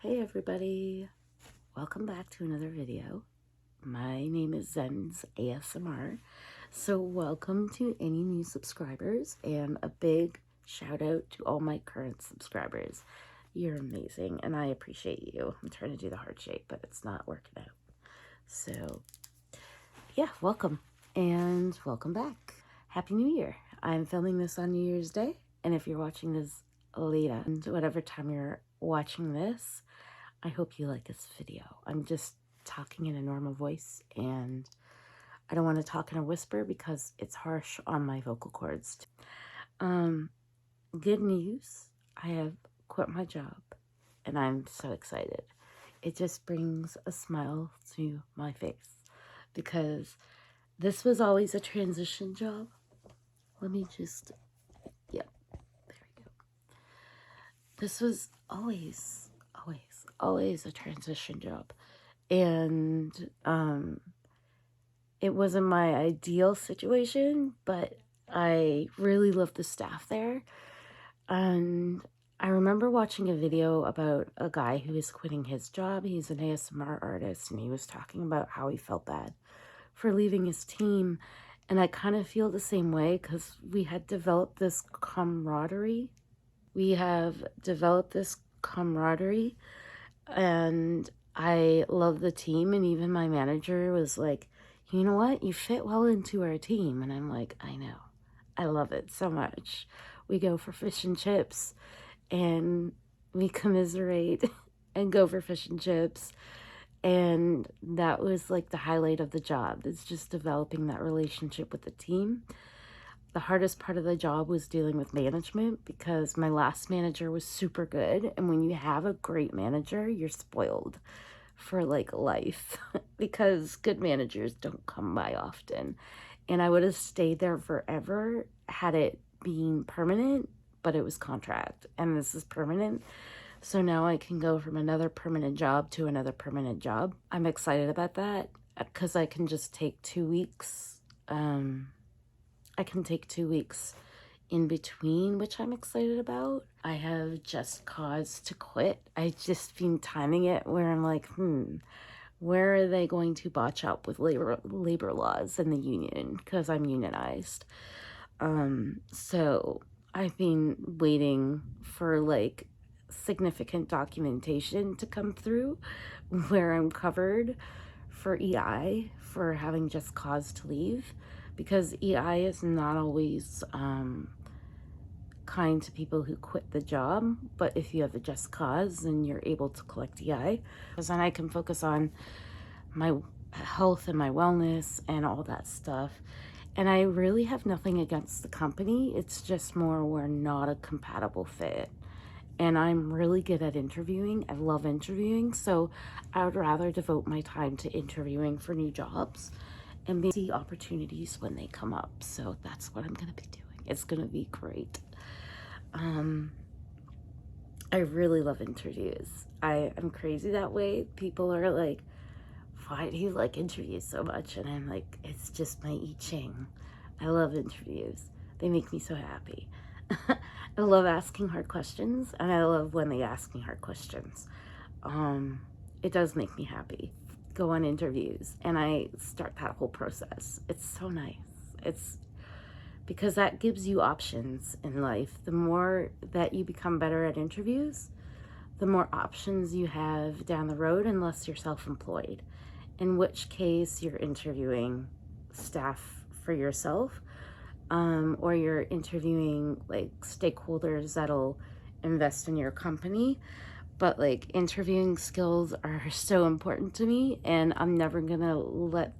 Hey everybody, welcome back to another video. My name is Zen's ASMR, so welcome to any new subscribers and a big shout out to all my current subscribers. You're amazing and I appreciate you. I'm trying to do the heart shape, but it's not working out. So yeah, welcome and welcome back. Happy New Year. I'm filming this on New Year's Day, and if you're watching this later, whatever time you're watching this, I hope you like this video. I'm just talking in a normal voice, and I don't want to talk in a whisper because it's harsh on my vocal cords. Good news, I have quit my job, and I'm so excited. It just brings a smile to my face because this was always a transition job. Let me just, yep, there we go. This was always a transition job. And it wasn't my ideal situation, but I really loved the staff there. And I remember watching a video about a guy who was quitting his job. He's an ASMR artist, and he was talking about how he felt bad for leaving his team. And I kind of feel the same way because we had developed this camaraderie. And I love the team, and even my manager was like, you know what, you fit well into our team. And I'm like, I know, I love it so much. We go for fish and chips and we commiserate and go for fish and chips, and that was like the highlight of the job. It's just developing that relationship with the team. The hardest part of the job was dealing with management because my last manager was super good. And when you have a great manager, you're spoiled for like life because good managers don't come by often. And I would have stayed there forever had it been permanent, but it was contract, and this is permanent. So now I can go from another permanent job to another permanent job. I'm excited about that because I can just take 2 weeks. I can take 2 weeks in between, which I'm excited about. I have just cause to quit. I just been timing it where I'm like, where are they going to botch up with labor laws in the union? Because I'm unionized. So I've been waiting for like significant documentation to come through where I'm covered for EI for having just cause to leave, because EI is not always kind to people who quit the job, but if you have a just cause, then you're able to collect EI, because then I can focus on my health and my wellness and all that stuff. And I really have nothing against the company. It's just more we're not a compatible fit. And I'm really good at interviewing. I love interviewing, so I would rather devote my time to interviewing for new jobs and see opportunities when they come up. So that's what I'm gonna be doing. It's gonna be great. I really love interviews. I'm crazy that way. People are like, why do you like interviews so much? And I'm like, it's just my I Ching. I love interviews. They make me so happy. I love asking hard questions, and I love when they ask me hard questions. It does make me happy. Go on interviews, and I start that whole process. It's so nice. It's because that gives you options in life. The more that you become better at interviews, the more options you have down the road, unless you're self-employed, in which case you're interviewing staff for yourself, or you're interviewing like stakeholders that'll invest in your company. But like interviewing skills are so important to me, and I'm never gonna let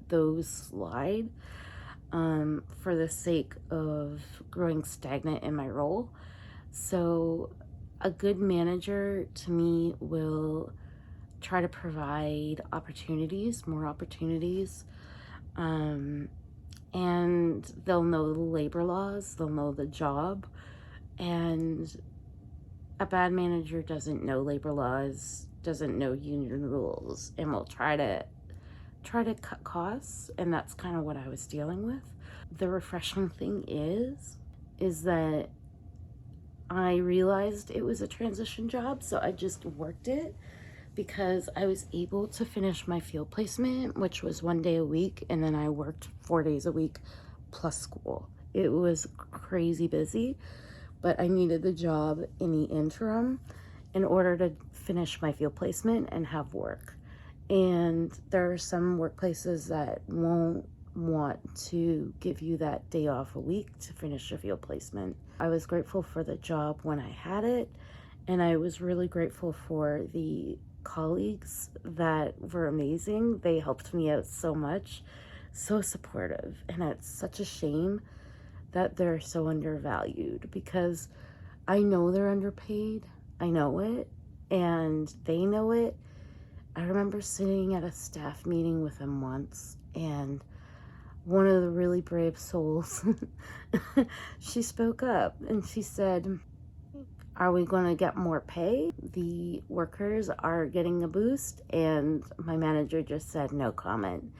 those slide for the sake of growing stagnant in my role. So a good manager to me will try to provide opportunities, more opportunities, and they'll know the labor laws, they'll know the job. And a bad manager doesn't know labor laws, doesn't know union rules, and will try to cut costs. And that's kind of what I was dealing with. The refreshing thing is that I realized it was a transition job, so I just worked it because I was able to finish my field placement, which was 1 day a week, and then I worked 4 days a week plus school. It was crazy busy, but I needed the job in the interim in order to finish my field placement and have work. And there are some workplaces that won't want to give you that day off a week to finish your field placement. I was grateful for the job when I had it, and I was really grateful for the colleagues that were amazing. They helped me out so much, so supportive, and it's such a shame that they're so undervalued because I know they're underpaid. I know it, and they know it. I remember sitting at a staff meeting with them once, and one of the really brave souls, she spoke up and she said, are we going to get more pay? The workers are getting a boost. And my manager just said no comment.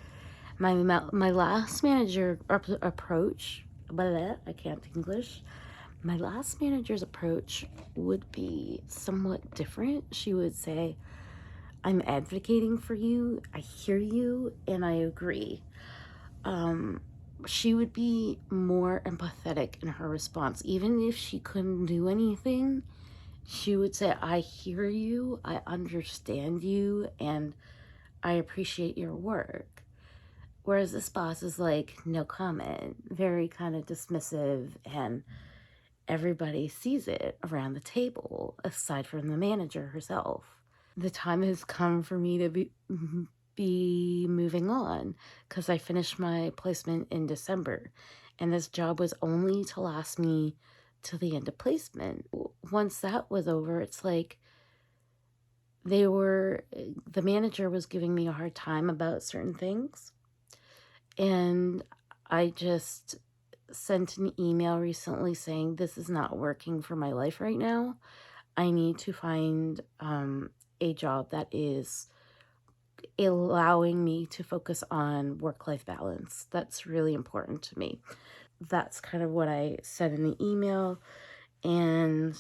My last manager approach, I can't English. My last manager's approach would be somewhat different. She would say, I'm advocating for you, I hear you, and I agree. She would be more empathetic in her response. Even if she couldn't do anything, she would say, I hear you, I understand you, and I appreciate your work. Whereas this boss is like, no comment, very kind of dismissive, and everybody sees it around the table, aside from the manager herself. The time has come for me to be moving on because I finished my placement in December, and this job was only to last me to the end of placement. Once that was over, it's like the manager was giving me a hard time about certain things, and I just sent an email recently saying this is not working for my life right now. I need to find a job that is allowing me to focus on work-life balance. That's really important to me. That's kind of what I said in the email, and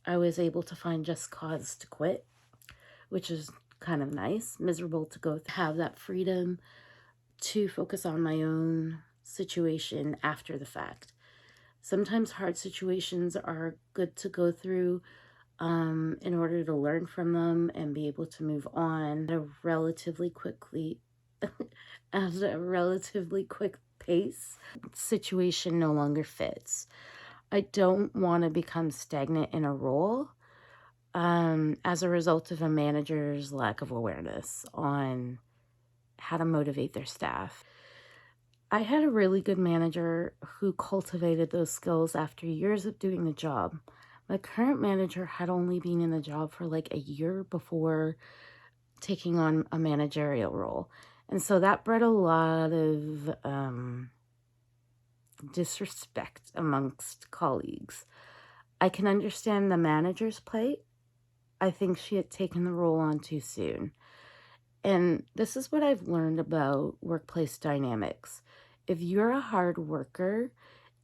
I was able to find just cause to quit, which is kind of nice. Miserable to have that freedom to focus on my own situation after the fact. Sometimes hard situations are good to go through in order to learn from them and be able to move on at a relatively quick pace. Situation no longer fits. I don't want to become stagnant in a role as a result of a manager's lack of awareness on how to motivate their staff. I had a really good manager who cultivated those skills after years of doing the job. My current manager had only been in the job for like a year before taking on a managerial role. And so that bred a lot of disrespect amongst colleagues. I can understand the manager's plight. I think she had taken the role on too soon. And this is what I've learned about workplace dynamics. If you're a hard worker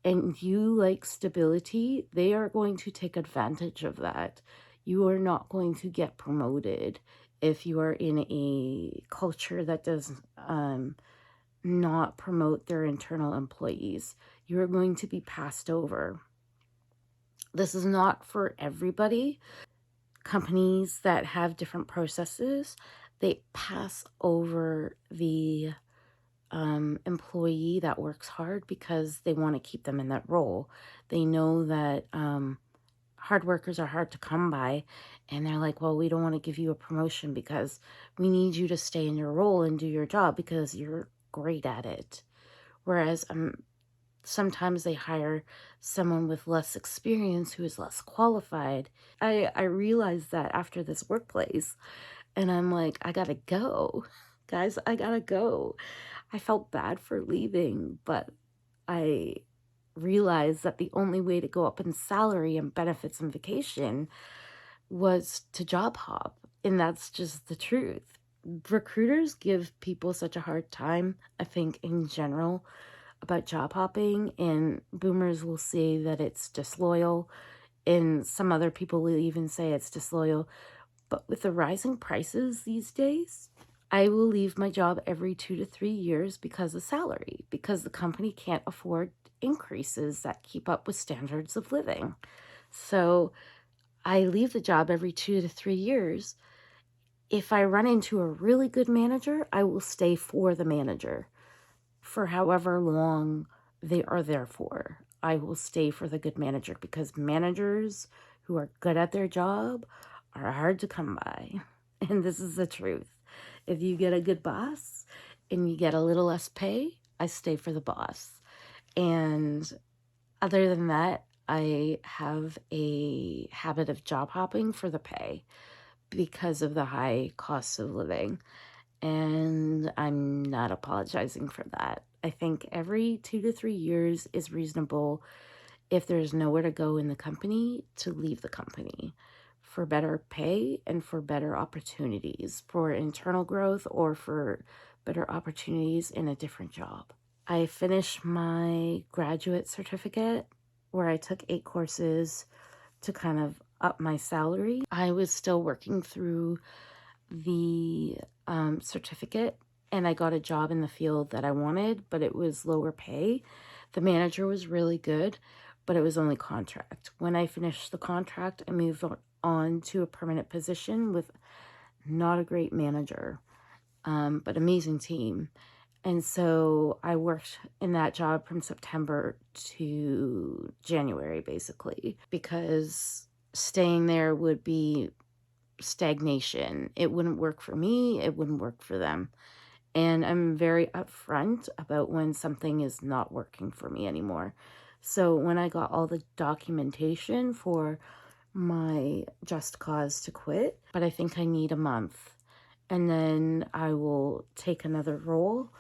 and you like stability, they are going to take advantage of that. You are not going to get promoted if you are in a culture that does not promote their internal employees. You are going to be passed over. This is not for everybody. Companies that have different processes, they pass over the employee that works hard because they want to keep them in that role. They know that hard workers are hard to come by, and they're like, well, we don't want to give you a promotion because we need you to stay in your role and do your job because you're great at it. Whereas sometimes they hire someone with less experience who is less qualified. I realized that after this workplace, and I'm like, I gotta go. Guys, I gotta go. I felt bad for leaving, but I realized that the only way to go up in salary and benefits and vacation was to job hop. And that's just the truth. Recruiters give people such a hard time, I think, in general, about job hopping, and boomers will say that it's disloyal, and some other people will even say it's disloyal. But with the rising prices these days, I will leave my job every 2 to 3 years because of salary, because the company can't afford increases that keep up with standards of living. So I leave the job every 2 to 3 years. If I run into a really good manager, I will stay for the manager for however long they are there for. I will stay for the good manager, because managers who are good at their job are hard to come by. And this is the truth. If you get a good boss and you get a little less pay, I stay for the boss. And other than that, I have a habit of job hopping for the pay because of the high costs of living. And I'm not apologizing for that. I think every 2 to 3 years is reasonable if there's nowhere to go in the company to leave the company for better pay and for better opportunities, for internal growth or for better opportunities in a different job. I finished my graduate certificate where I took 8 courses to kind of up my salary. I was still working through the certificate, and I got a job in the field that I wanted, but it was lower pay. The manager was really good, but it was only contract. When I finished the contract, I moved on to a permanent position with not a great manager, but amazing team. And so I worked in that job from September to January, basically, because staying there would be stagnation. It wouldn't work for me. It wouldn't work for them. And I'm very upfront about when something is not working for me anymore. So when I got all the documentation for my just cause to quit, but I think I need a month, and then I will take another role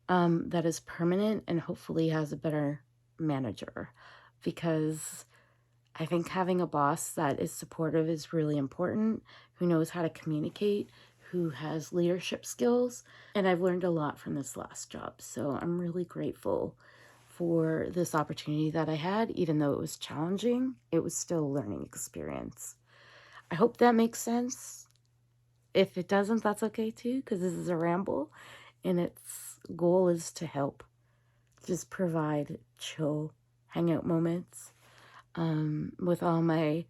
that is permanent and hopefully has a better manager, because I think having a boss that is supportive is really important, who knows how to communicate, who has leadership skills. And I've learned a lot from this last job. So I'm really grateful for this opportunity that I had. Even though it was challenging, it was still a learning experience. I hope that makes sense. If it doesn't, that's okay too, because this is a ramble and its goal is to help just provide chill hangout moments with all my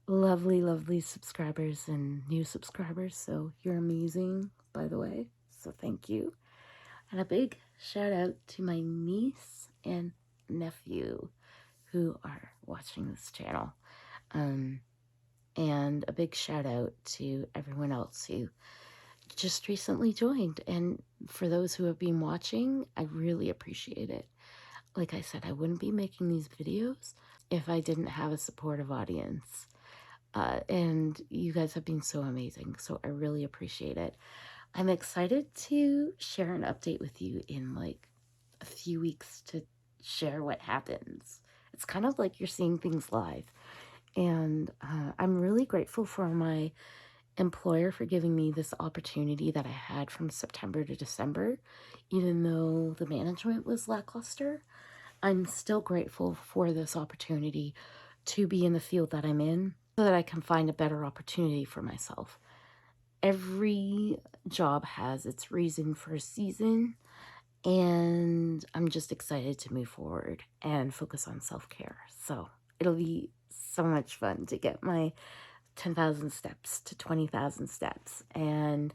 lovely, lovely subscribers and new subscribers. So you're amazing, by the way. So thank you. And a big shout out to my niece and nephew who are watching this channel. And a big shout out to everyone else who just recently joined. And for those who have been watching, I really appreciate it. Like I said, I wouldn't be making these videos if I didn't have a supportive audience. And you guys have been so amazing, so I really appreciate it. I'm excited to share an update with you in like a few weeks to share what happens. It's kind of like you're seeing things live. And I'm really grateful for my employer for giving me this opportunity that I had from September to December. Even though the management was lackluster, I'm still grateful for this opportunity to be in the field that I'm in so that I can find a better opportunity for myself. Every job has its reason for a season, and I'm just excited to move forward and focus on self-care. So it'll be so much fun to get my 10,000 steps to 20,000 steps and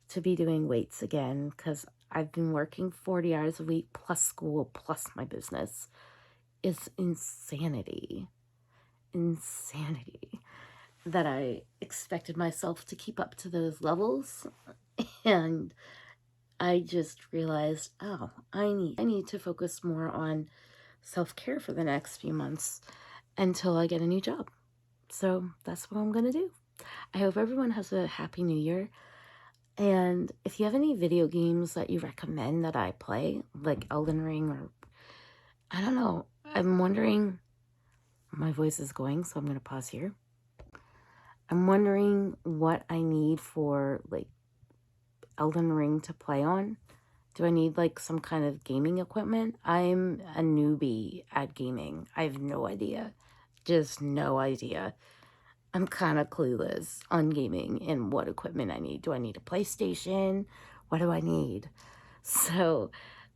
to be doing weights again, because I've been working 40 hours a week plus school plus my business. It's insanity that I expected myself to keep up to those levels, and I just realized, oh, I need to focus more on self-care for the next few months until I get a new job. So that's what I'm gonna do. I hope everyone has a happy new year. And if you have any video games that you recommend that I play, like EldenRing, or I don't know, I'm wondering, my voice is going, so I'm going to pause here. I'm wondering what I need for like EldenRing to play on Do I need like some kind of gaming equipment? I'm a newbie at gaming. I have no idea. Just no idea. I'm kind of clueless on gaming and what equipment I need. Do I need a PlayStation? What do I need? So,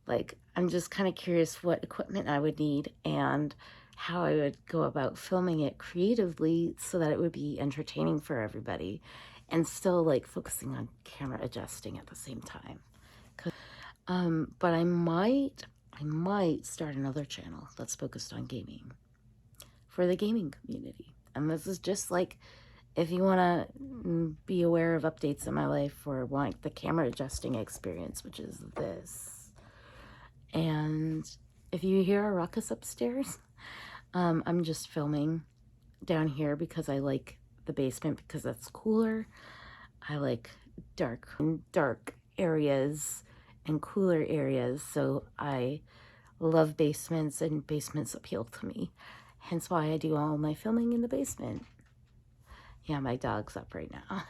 like, I'm just kind of curious what equipment I would need and how I would go about filming it creatively so that it would be entertaining for everybody and still like focusing on camera adjusting at the same time. But I might start another channel that's focused on gaming for the gaming community. And this is just like, if you want to be aware of updates in my life or want the camera adjusting experience, which is this. And if you hear a ruckus upstairs, I'm just filming down here because I like the basement because that's cooler. I like dark areas and cooler areas, so I love basements and basements appeal to me. Hence why I do all my filming in the basement. Yeah, my dog's up right now.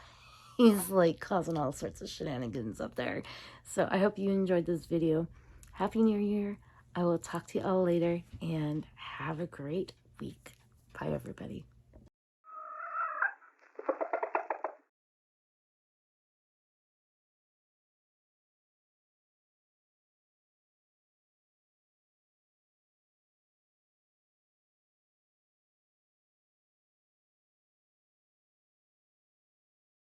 He's like causing all sorts of shenanigans up there. So I hope you enjoyed this video. Happy New Year. I will talk to you all later and have a great week. Bye, everybody.